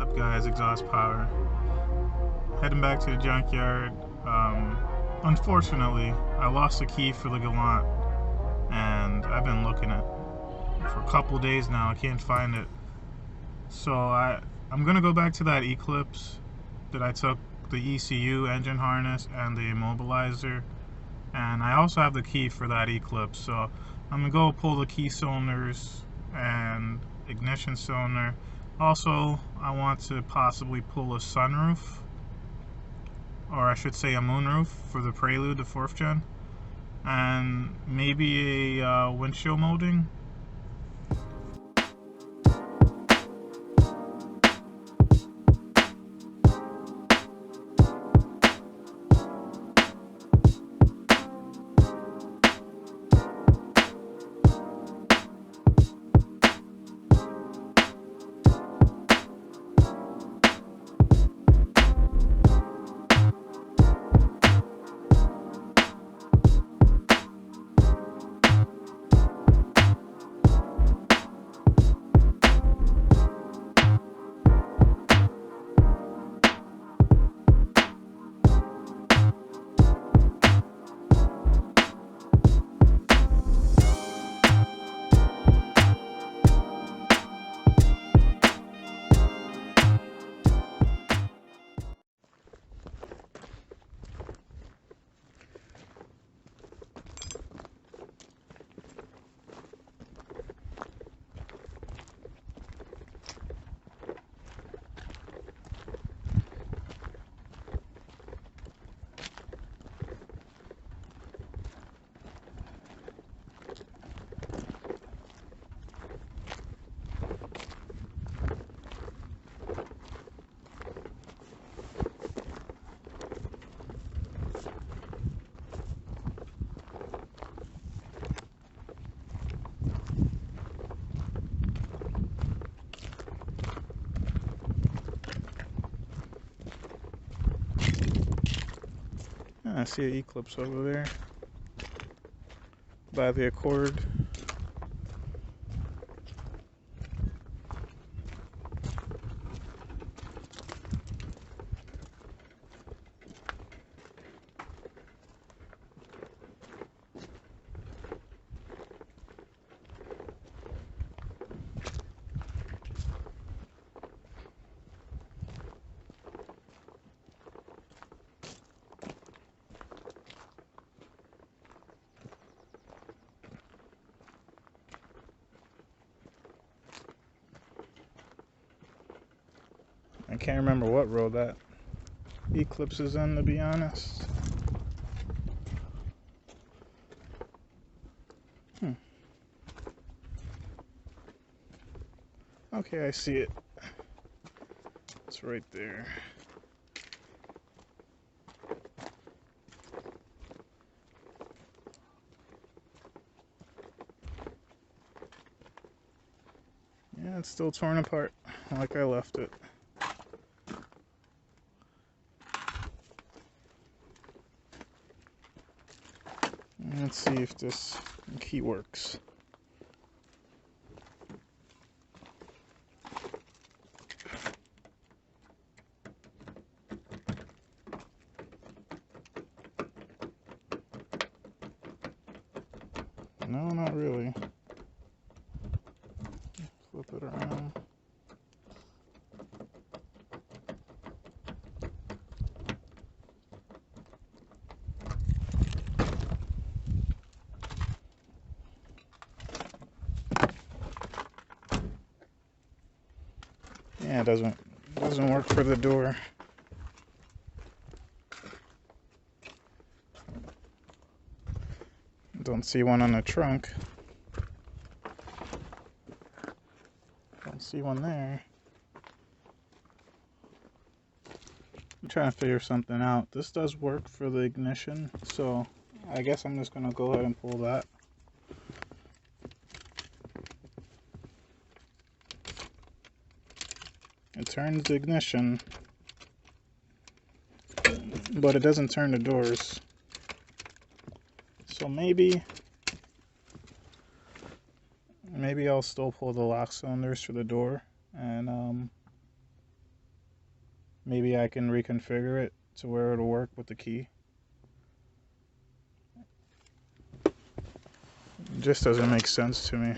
up, guys? Exhaust power. Heading back to the junkyard. Unfortunately, I lost the key for the Gallant, and I've been looking at it for a couple days now. I can't find it. So I'm gonna go back to that Eclipse that I took the ECU engine harness and the immobilizer, and I also have the key for that Eclipse. So I'm gonna go pull the key cylinders and ignition cylinder. Also, I want to possibly pull a sunroof, or I should say a moonroof, for the Prelude, the 4th gen, and maybe a windshield molding. I see an Eclipse over there by the Accord. I can't remember what road that Eclipse is in, to be honest. Okay, I see it. It's right there. Yeah, it's still torn apart like I left it. Let's see if this key works. No, not really. Flip it around. Yeah, it doesn't work for the door. Don't see one on the trunk. Don't see one there. I'm trying to figure something out. This does work for the ignition, so I guess I'm just gonna go ahead and pull that. It turns the ignition, but it doesn't turn the doors. So maybe I'll still pull the lock cylinders for the door, and maybe I can reconfigure it to where it'll work with the key. It just doesn't make sense to me.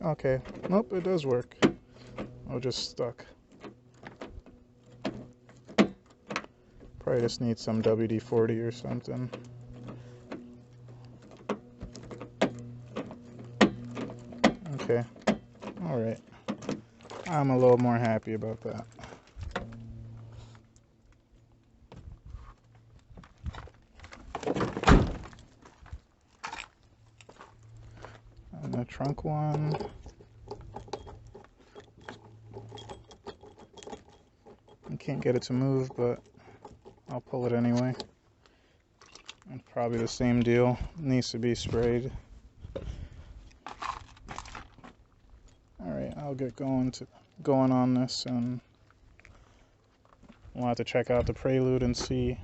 Okay, nope, it does work. Oh, just stuck. Probably just need some WD-40 or something. Okay, alright. I'm a little more happy about that. And the trunk one. I can't get it to move, but I'll pull it anyway. It's probably the same deal. It needs to be sprayed. Alright, I'll get going on this, and we'll have to check out the Prelude and see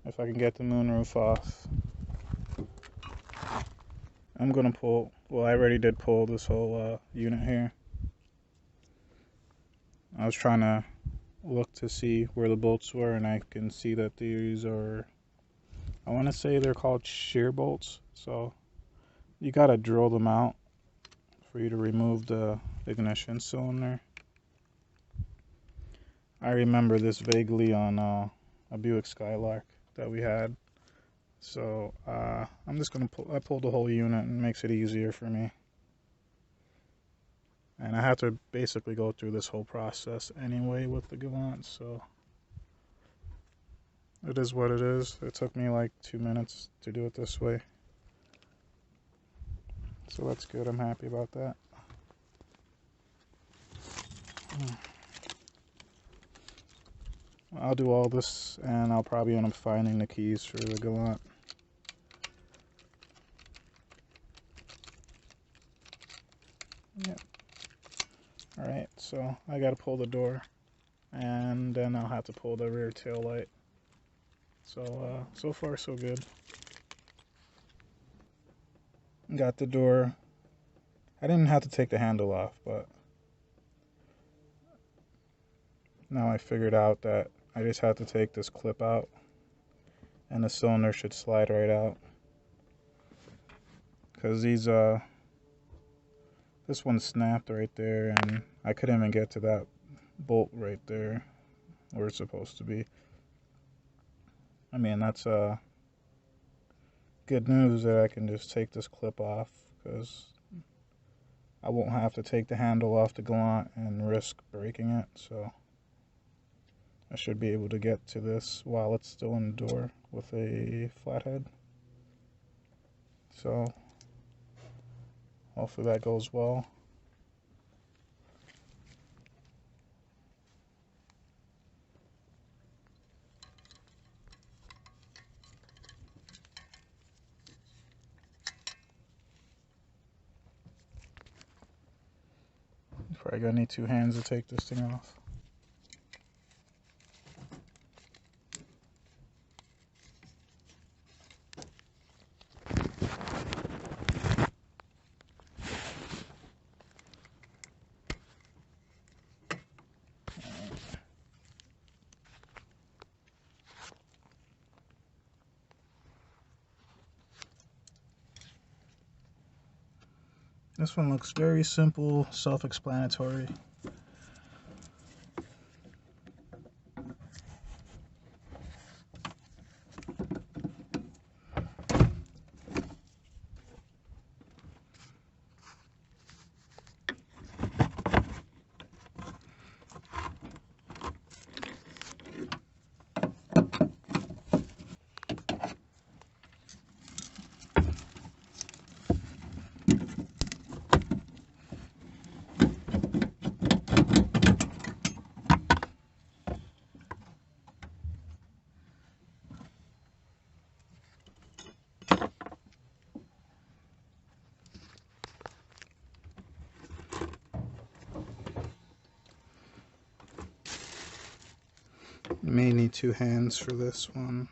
if I can get the moonroof off. I'm gonna pull, well, I already did pull this whole unit here. I was trying to look to see where the bolts were, and I can see that these are, I want to say they're called shear bolts, so you gotta drill them out for you to remove the ignition cylinder. I remember this vaguely on a Buick Skylark that we had, so I'm just gonna I pulled the whole unit, and it makes it easier for me. And I have to basically go through this whole process anyway with the Galant, so it is what it is. It took me like 2 minutes to do it this way. So that's good, I'm happy about that. I'll do all this, and I'll probably end up finding the keys for the Galant. Yep. Alright, so I gotta pull the door, and then I'll have to pull the rear tail light. So, so far so good. Got the door. I didn't have to take the handle off, but now I figured out that I just have to take this clip out, and the cylinder should slide right out. Because these, this one snapped right there, and I couldn't even get to that bolt right there where it's supposed to be. I mean, that's good news that I can just take this clip off, because I won't have to take the handle off the Galant and risk breaking it. So I should be able to get to this while it's still in the door with a flathead. So hopefully that goes well. Probably gonna need 2 hands to take this thing off. This one looks very simple, self-explanatory. You may need 2 hands for this one.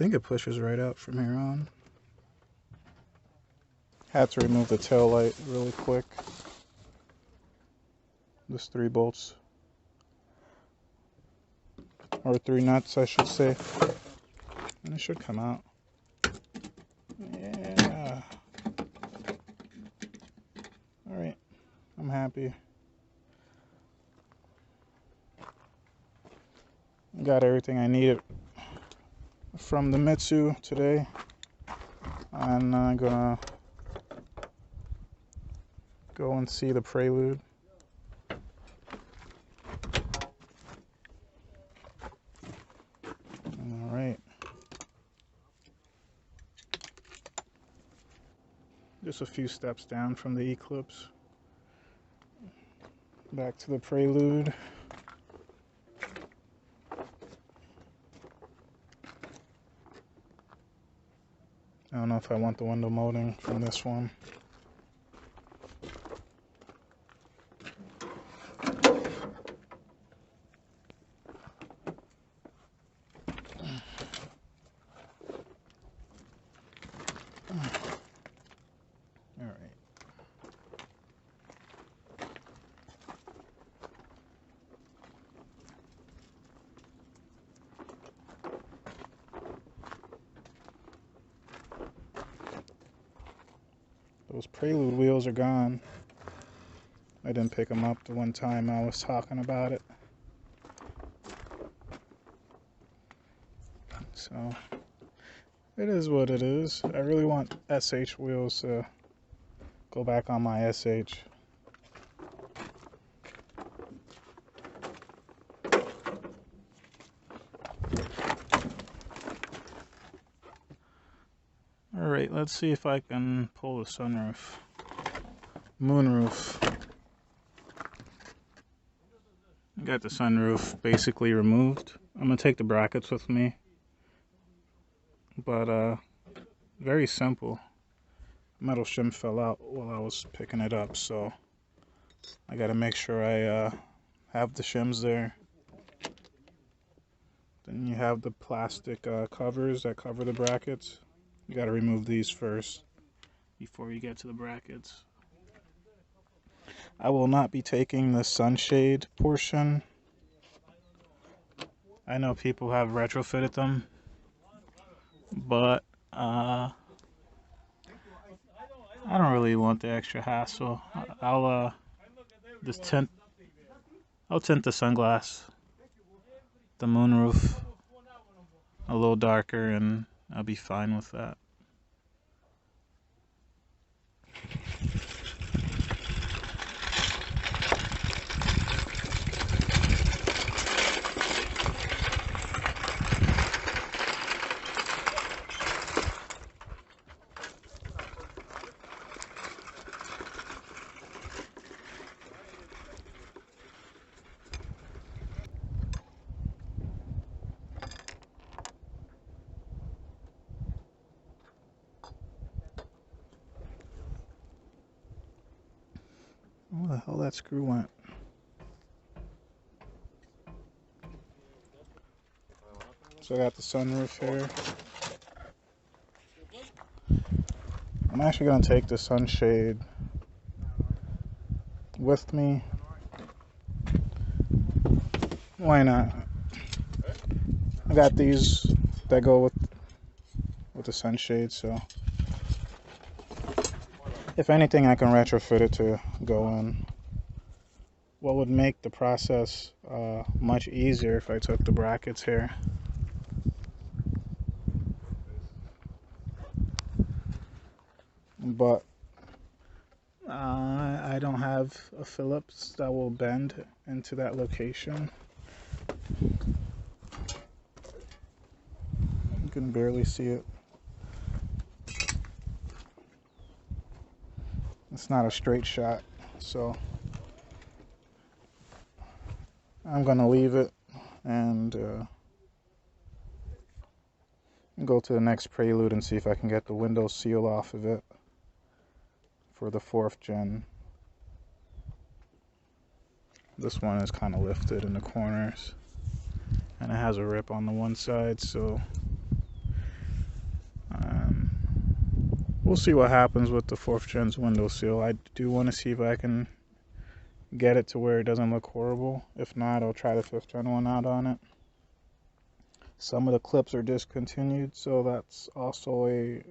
think it pushes right out from here on. Had to remove the tail light really quick. There's 3 bolts. Or 3 nuts, I should say. And it should come out. Yeah. Alright. I'm happy. Got everything I needed from the Mitsu today. And I'm gonna go and see the Prelude. Alright. Just a few steps down from the Eclipse. Back to the Prelude. I don't know if I want the window molding from this one. Those Prelude wheels are gone. I didn't pick them up the one time I was talking about it. So, it is what it is. I really want SH wheels to go back on my SH. Alright, let's see if I can pull the sunroof. Moonroof. Got the sunroof basically removed. I'm gonna take the brackets with me. But very simple. Metal shim fell out while I was picking it up, so I gotta make sure I have the shims there. Then you have the plastic covers that cover the brackets. You gotta remove these first before you get to the brackets. I will not be taking the sunshade portion. I know people have retrofitted them, but I don't really want the extra hassle. I'll tint the sunglass, the moonroof a little darker, and I'll be fine with that. Where the hell that screw went? So I got the sunroof here. I'm actually going to take the sunshade with me. Why not? I got these that go with the sunshade, so if anything I can retrofit it to go in. What would make the process much easier if I took the brackets here. But I don't have a Phillips that will bend into that location. You can barely see it. It's not a straight shot, so I'm gonna leave it and go to the next Prelude and see if I can get the window seal off of it for the 4th gen. This one is kind of lifted in the corners and it has a rip on the one side, so we'll see what happens with the 4th gen's window seal. I do want to see if I can get it to where it doesn't look horrible. If not, I'll try the 5th gen one out on it. Some of the clips are discontinued, so that's also a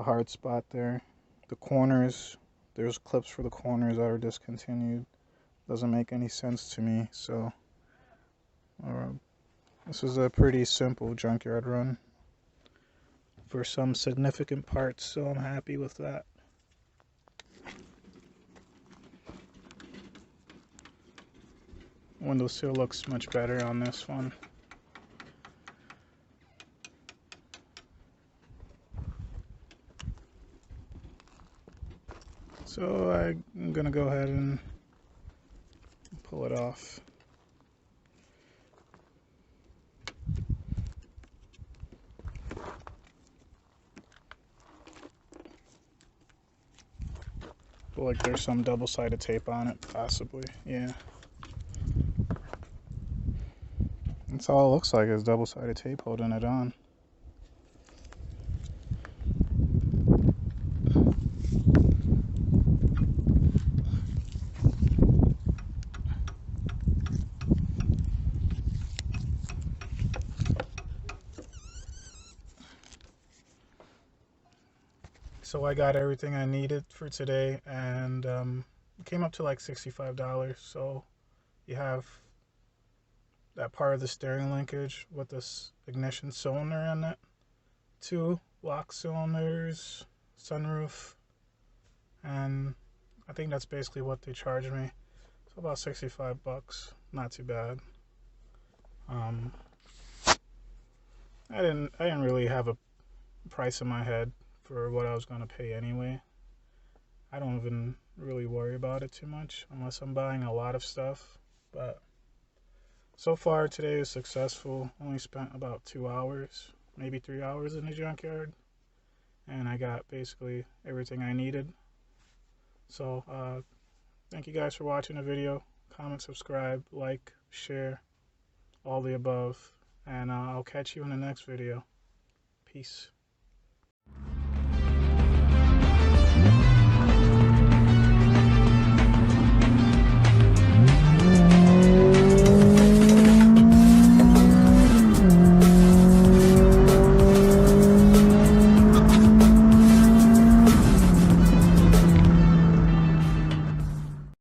hard spot there. The corners, there's clips for the corners that are discontinued. Doesn't make any sense to me, so this is a pretty simple junkyard run for some significant parts, so I'm happy with that. Window seal looks much better on this one. So I'm gonna go ahead and pull it off. Feel like there's some double-sided tape on it, possibly. Yeah. That's all it looks like, is double-sided tape holding it on. So I got everything I needed for today, and it came up to like $65. So you have that part of the steering linkage with this ignition cylinder in it, 2 lock cylinders, sunroof, and I think that's basically what they charged me. So about $65, not too bad. I didn't really have a price in my head for what I was going to pay anyway. I don't even really worry about it too much unless I'm buying a lot of stuff. But so far today is successful. Only spent about 2 hours, maybe 3 hours in the junkyard, and I got basically everything I needed. So thank you guys for watching the video. Comment, subscribe, like, share, all the above, and I'll catch you in the next video. Peace.